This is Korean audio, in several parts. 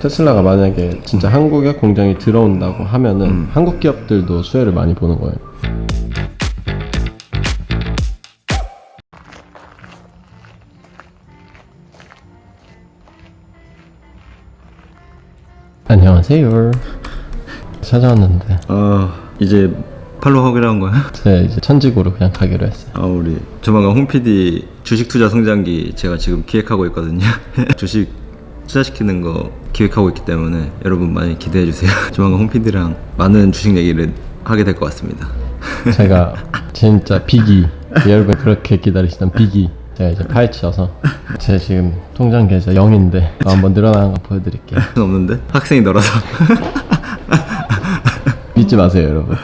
테슬라가 만약에 진짜 한국에 공장이 들어온다고 하면은 한국 기업들도 수혜를 많이 보는 거예요. 안녕하세요. 찾아왔는데 이제 팔로우 하기로 한 거야? 제가 이제 천직으로 그냥 가기로 했어요. 우리 조만간 홍PD 주식 투자 성장기 제가 지금 기획하고 있거든요. 주식 투자시키는 거 기획하고 있기 때문에 여러분 많이 기대해 주세요. 조만간 홍PD랑 많은 주식 얘기를 하게 될 것 같습니다. 제가 진짜 비기, 여러분 그렇게 기다리시던 비기 제가 이제 파헤쳐서 제 지금 통장 계좌 0인데 한번 늘어나는 거 보여드릴게요. 없는데? 학생이 늘어서 믿지 마세요 여러분.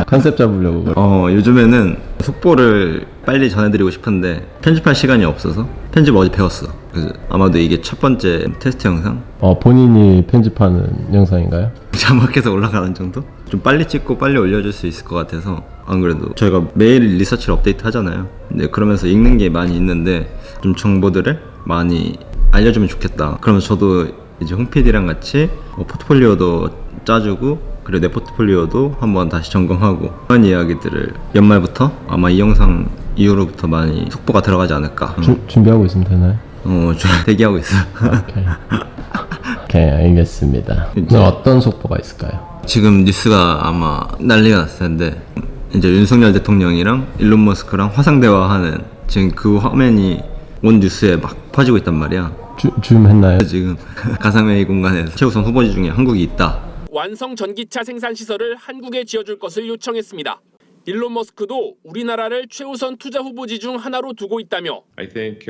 컨셉 잡으려고. 요즘에는 속보를 빨리 전해드리고 싶은데 편집할 시간이 없어서 편집 어제 배웠어. 그래서 아마도 이게 첫 번째 테스트 영상? 본인이 편집하는 영상인가요? 자막해서 올라가는 정도? 좀 빨리 찍고 빨리 올려줄 수 있을 것 같아서. 안 그래도 저희가 매일 리서치를 업데이트 하잖아요. 근데 그러면서 읽는 게 많이 있는데 좀 정보들을 많이 알려주면 좋겠다. 그러면 저도 이제 홍PD랑 같이 포트폴리오도 짜주고 그리고 내 포트폴리오도 한번 다시 점검하고 그런 이야기들을 연말부터 아마 이 영상 이후로부터 많이 속보가 들어가지 않을까. 준비하고 있으면 되나요? 좀 대기하고 있어. 오케이 알겠습니다. 어떤 속보가 있을까요? 지금 뉴스가 아마 난리가 났을 텐데 이제 윤석열 대통령이랑 일론 머스크랑 화상 대화하는 지금 그 화면이 온 뉴스에 막 퍼지고 있단 말이야. 줌 했나요? 지금 가상회의 공간에서 최우선 후보지 중에 한국이 있다. 완성 전기차 생산 시설을 한국에 지어줄 것을 요청했습니다. 일론 머스크도 우리나라를 최우선 투자 후보지 중 하나로 두고 있다며 I think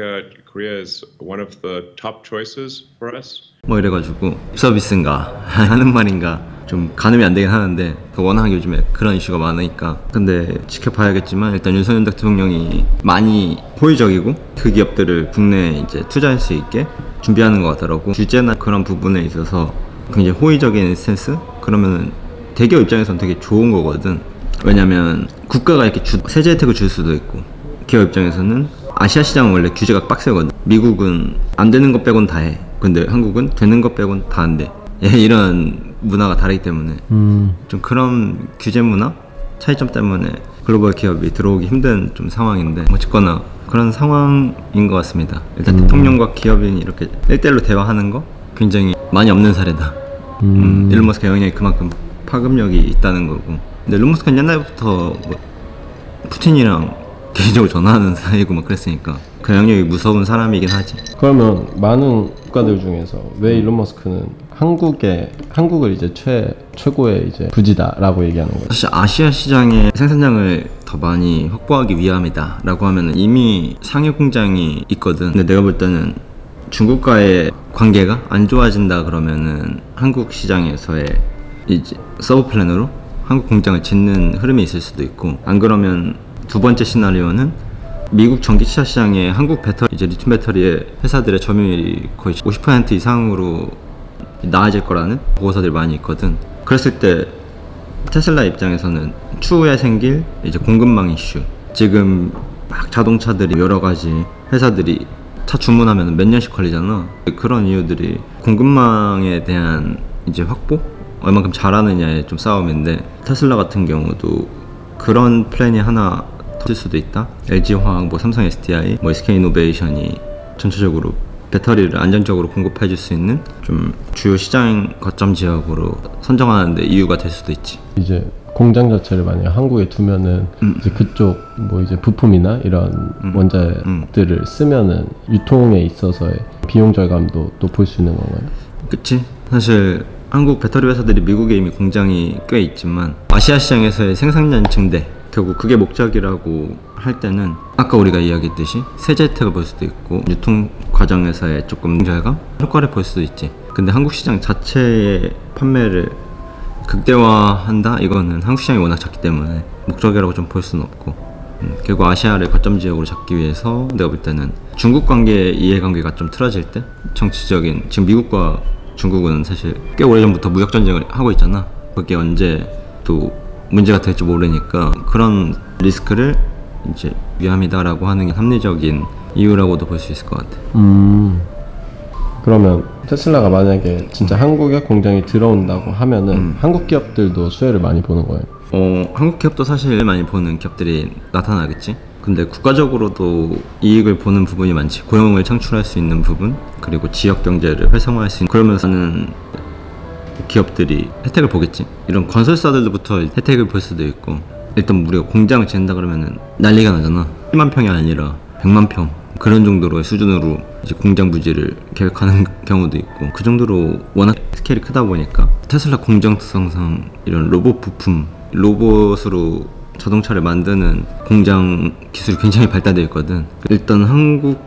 Korea is one of the top choices for us. 뭐 이래가지고 서비스인가 하는 말인가 좀 가늠이 안 되긴 하는데 워낙 요즘에 그런 이슈가 많으니까. 근데 지켜봐야겠지만 일단 윤석열 대통령이 많이 호의적이고 그 기업들을 국내에 이제 투자할 수 있게 준비하는 것 같더라고. 규제나 그런 부분에 있어서 굉장히 호의적인 스탠스? 그러면 대기업 입장에서는 되게 좋은 거거든. 왜냐면 국가가 이렇게 세제 혜택을 줄 수도 있고 기업 입장에서는 아시아 시장은 원래 규제가 빡세거든. 미국은 안 되는 것 빼곤 다 해. 근데 한국은 되는 것 빼곤 다 안 돼. 이런 문화가 다르기 때문에 좀 그런 규제 문화 차이점 때문에 글로벌 기업이 들어오기 힘든 좀 상황인데 어쨌거나 그런 상황인 것 같습니다. 일단 대통령과 기업인이 이렇게 1대1로 대화하는 거 굉장히 많이 없는 사례다. 일론 머스크 영향이 그만큼 파급력이 있다는 거고. 근데 일론 머스크는 옛날부터 뭐 푸틴이랑 개인적으로 전화하는 사이고 막 그랬으니까 그 영향력이 무서운 사람이긴 하지. 그러면 많은 국가들 중에서 왜 일론 머스크는 한국을 이제 최고의 이제 부지다라고 얘기하는 거예요? 사실 아시아 시장의 생산량을 더 많이 확보하기 위함이다라고 하면 이미 상해 공장이 있거든. 근데 내가 볼 때는 중국과의 관계가 안 좋아진다 그러면은 한국 시장에서의 이제 서브 플랜으로 한국 공장을 짓는 흐름이 있을 수도 있고, 안 그러면 두 번째 시나리오는 미국 전기차 시장에 한국 배터리, 이제 리튬 배터리의 회사들의 점유율이 거의 50% 이상으로 나아질 거라는 보고서들이 많이 있거든. 그랬을 때 테슬라 입장에서는 추후에 생길 이제 공급망 이슈, 지금 막 자동차들이 여러 가지 회사들이 차 주문하면 몇 년씩 걸리잖아. 그런 이유들이 공급망에 대한 이제 확보? 얼만큼 잘하느냐의 좀 싸움인데, 테슬라 같은 경우도 그런 플랜이 하나 터질 수도 있다. LG화학, 뭐 삼성 SDI, 뭐 SK이노베이션이 전체적으로 배터리를 안정적으로 공급해 줄 수 있는 좀 주요 시장 거점 지역으로 선정하는데 이유가 될 수도 있지. 이제 공장 자체를 만약 한국에 두면은 이제 그쪽 뭐 이제 부품이나 이런 원자들을 쓰면은 유통에 있어서의 비용 절감도 또 볼 수 있는 건가요? 그치? 사실 한국 배터리 회사들이 미국에 이미 공장이 꽤 있지만 아시아 시장에서의 생산량 증대, 결국 그게 목적이라고 할 때는 아까 우리가 이야기했듯이 세제 혜택을 볼 수도 있고 유통 과정에서의 조금 절감 효과를 볼 수도 있지. 근데 한국 시장 자체의 판매를 극대화한다? 이거는 한국 시장이 워낙 작기 때문에 목적이라고 좀 볼 수는 없고, 결국 아시아를 거점 지역으로 잡기 위해서 내가 볼 때는 중국 관계 이해관계가 좀 틀어질 때 정치적인, 지금 미국과 중국은 사실 꽤 오래전부터 무역 전쟁을 하고 있잖아. 그게 언제 또 문제가 될지 모르니까 그런 리스크를 이제 위함이다라고 하는 게 합리적인 이유라고도 볼 수 있을 것 같아. 그러면 테슬라가 만약에 진짜 한국에 공장이 들어온다고 하면은 한국 기업들도 수혜를 많이 보는 거예요. 한국 기업도 사실 많이 보는 기업들이 나타나겠지. 근데 국가적으로도 이익을 보는 부분이 많지. 고용을 창출할 수 있는 부분, 그리고 지역 경제를 활성화할 수 있는, 그러면서는 기업들이 혜택을 보겠지. 이런 건설사들부터 혜택을 볼 수도 있고, 일단 우리가 공장을 짓는다 그러면은 난리가 나잖아. 1만 평이 아니라 100만 평 그런 정도로의 수준으로 이제 공장 부지를 계획하는 경우도 있고, 그 정도로 워낙 스케일이 크다 보니까 테슬라 공장 특성상 이런 로봇 부품, 로봇으로 자동차를 만드는 공장 기술이 굉장히 발달되어 있거든. 일단 한국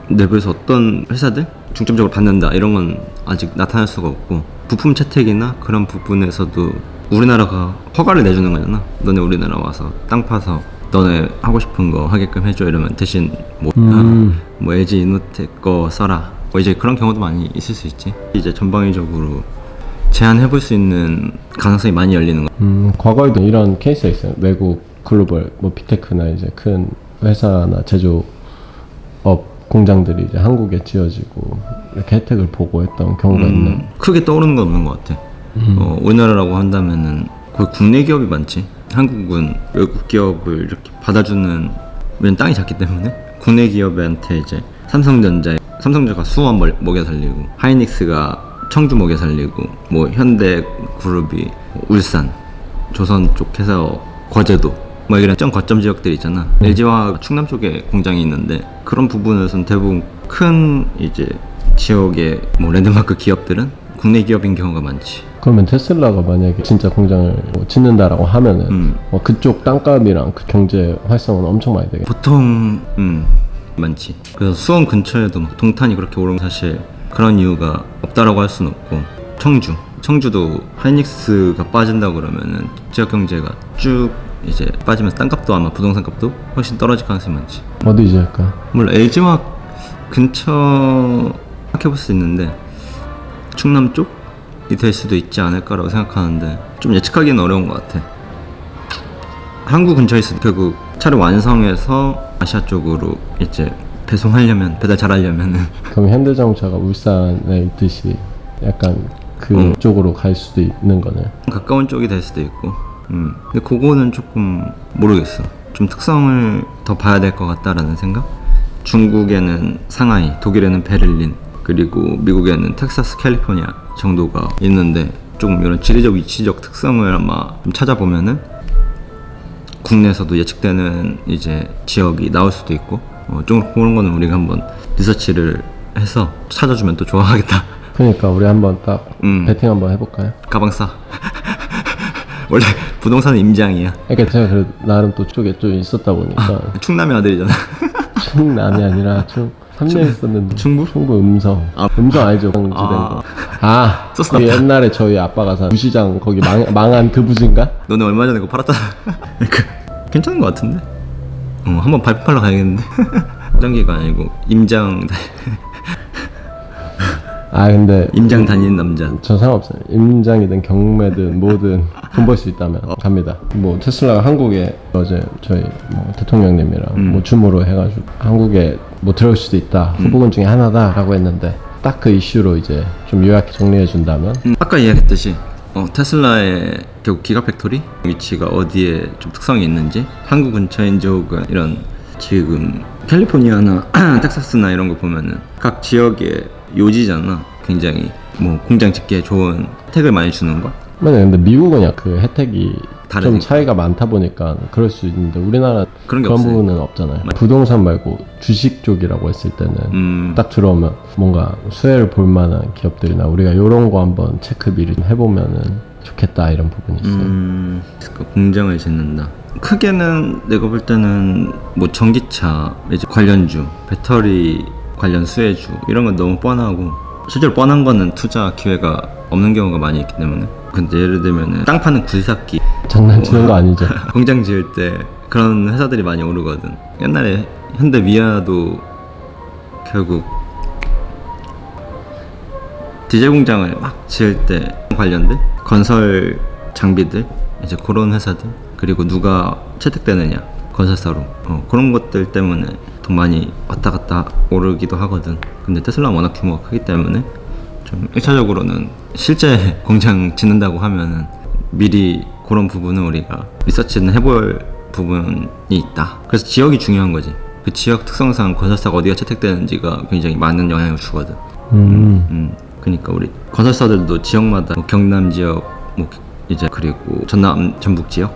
내부에서 어떤 회사들 중점적으로 받는다 이런 건 아직 나타날 수가 없고, 부품 채택이나 그런 부분에서도 우리나라가 허가를 내주는 거잖아. 너네 우리나라 와서 땅 파서 너네 하고 싶은 거 하게끔 해줘 이러면 대신 뭐 LG 이노텍 거 써라 뭐 이제 그런 경우도 많이 있을 수 있지. 이제 전방위적으로 제한해볼 수 있는 가능성이 많이 열리는 거. 과거에도 이런 케이스가 있어요. 외국 글로벌 뭐 빅테크나 이제 큰 회사나 제조업 공장들이 이제 한국에 지어지고 이렇게 혜택을 보고 했던 경우가 있나요? 크게 떠오르는 건 없는 것 같아. 우리나라라고 한다면은 거의 국내 기업이 많지. 한국은 외국 기업을 이렇게 받아주는, 왜냐면 땅이 작기 때문에 국내 기업한테 이제 삼성전자가 수원 먹여 살리고, 하이닉스가 청주 먹여 살리고, 뭐 현대그룹이 울산, 조선 쪽 해서 거제도 뭐 이런 점 거점 지역들 있잖아. LG화학 충남 쪽에 공장이 있는데, 그런 부분에서는 대부분 큰 이제 지역의 뭐 랜드마크 기업들은 국내 기업인 경우가 많지. 그러면 테슬라가 만약에 진짜 공장을 뭐 짓는다라고 하면은 그쪽 땅값이랑 그 경제 활성은 엄청 많이 되겠네. 보통 많지. 그래서 수원 근처에도 막 동탄이 그렇게 오른, 사실 그런 이유가 없다라고 할 수는 없고, 청주도 하이닉스가 빠진다 그러면은 지역 경제가 쭉 이제 빠지면서 땅값도 아마 부동산 값도 훨씬 떨어질 가능성이 많지. 어디 지을까? 물론 LG화학 근처 생각해볼 수 있는데 충남 쪽이 될 수도 있지 않을까라고 생각하는데, 좀 예측하기는 어려운 것 같아. 항구 근처에 있어도 결국 차를 완성해서 아시아 쪽으로 이제 배송하려면, 배달 잘하려면은 그럼 현대자동차가 울산에 있듯이 약간 그 쪽으로 갈 수도 있는 거네요. 가까운 쪽이 될 수도 있고. 근데 그거는 조금 모르겠어. 좀 특성을 더 봐야 될 것 같다라는 생각? 중국에는 상하이, 독일에는 베를린, 그리고 미국에는 텍사스, 캘리포니아 정도가 있는데, 조금 이런 지리적 위치적 특성을 아마 좀 찾아보면은 국내에서도 예측되는 이제 지역이 나올 수도 있고, 좀 그런 거는 우리가 한번 리서치를 해서 찾아주면 또 좋아하겠다. 그러니까 우리 한번 딱 배팅 한번 해볼까요? 가방 싸. 원래 부동산은 임장이야. 그러니까 제가 그래도 나름 또 쪽에 좀 있었다 보니까 충남의 아들이잖아. 충남이 아니라 3년 있었는데 충북 음성. 음성 알죠? 공지된 거. 그 옛날에 저희 아빠가 산 부시장 거기 망한 그 부지인가? 너네 얼마 전에 그거 팔았잖아. 괜찮은 것 같은데? 한번 발표 팔러 가야겠는데? 장기가 아니고 임장. 근데 임장 다니는 남자. 저 상관없어요. 임장이든 경매든 뭐든 돈 벌 수 있다면 갑니다. 뭐 테슬라가 한국에 어제 저희 뭐 대통령님이랑 뭐 줌으로 해가지고 한국에 뭐 들어올 수도 있다, 후보군 중에 하나다라고 했는데, 딱 그 이슈로 이제 좀 요약해 정리해 준다면 아까 이야기했듯이 테슬라의 결국 기가팩토리 위치가 어디에 좀 특성이 있는지, 한국 근처인지 혹은 이런 지금 캘리포니아나 텍사스나 이런 거 보면은 각 지역의 요지잖아. 굉장히 뭐 공장 짓기에 좋은 혜택을 많이 주는 거. 근데 미국은 약 그 혜택이 다르니까. 좀 차이가 많다 보니까 그럴 수 있는데, 우리나라 그런 게 그런 없어요. 부분은 없잖아요. 부동산 말고 주식 쪽이라고 했을 때는 딱 들어오면 뭔가 수혜를 볼 만한 기업들이나 우리가 이런 거 한번 체크 미리 해보면은 좋겠다 이런 부분이 있어요. 공장을 짓는다. 크게는 내가 볼 때는 뭐 전기차 이제 관련주, 배터리 관련 수혜주 이런 건 너무 뻔하고, 실제로 뻔한 거는 투자 기회가 없는 경우가 많이 있기 때문에. 근데 예를 들면은 땅 파는 굴삭기 장난치는 거 아니죠? 공장 지을 때 그런 회사들이 많이 오르거든. 옛날에 현대 미아도 결국 디젤 공장을 막 지을 때 관련된 건설 장비들, 이제 그런 회사들, 그리고 누가 채택되느냐 건설사로, 그런 것들 때문에 엄청 많이 왔다 갔다 오르기도 하거든. 근데 테슬라는 워낙 규모가 크기 때문에 좀 1차적으로는 실제 공장 짓는다고 하면은 미리 그런 부분은 우리가 리서치는 해볼 부분이 있다. 그래서 지역이 중요한 거지. 그 지역 특성상 건설사가 어디가 채택되는지가 굉장히 많은 영향을 주거든. 그러니까 우리 건설사들도 지역마다 뭐 경남 지역, 뭐 이제 그리고 전남 전북 지역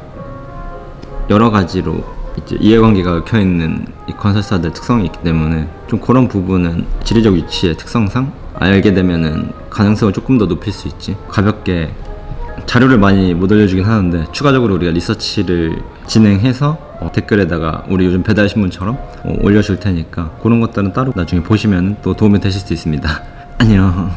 여러 가지로 이제 이해관계가 얽혀 있는 이 건설사들 특성이 있기 때문에 좀 그런 부분은 지리적 위치의 특성상 알게 되면은 가능성을 조금 더 높일 수 있지. 가볍게 자료를 많이 못 알려주긴 하는데 추가적으로 우리가 리서치를 진행해서 댓글에다가 우리 요즘 배달신문처럼 올려줄 테니까 그런 것들은 따로 나중에 보시면 또 도움이 되실 수 있습니다. 안녕.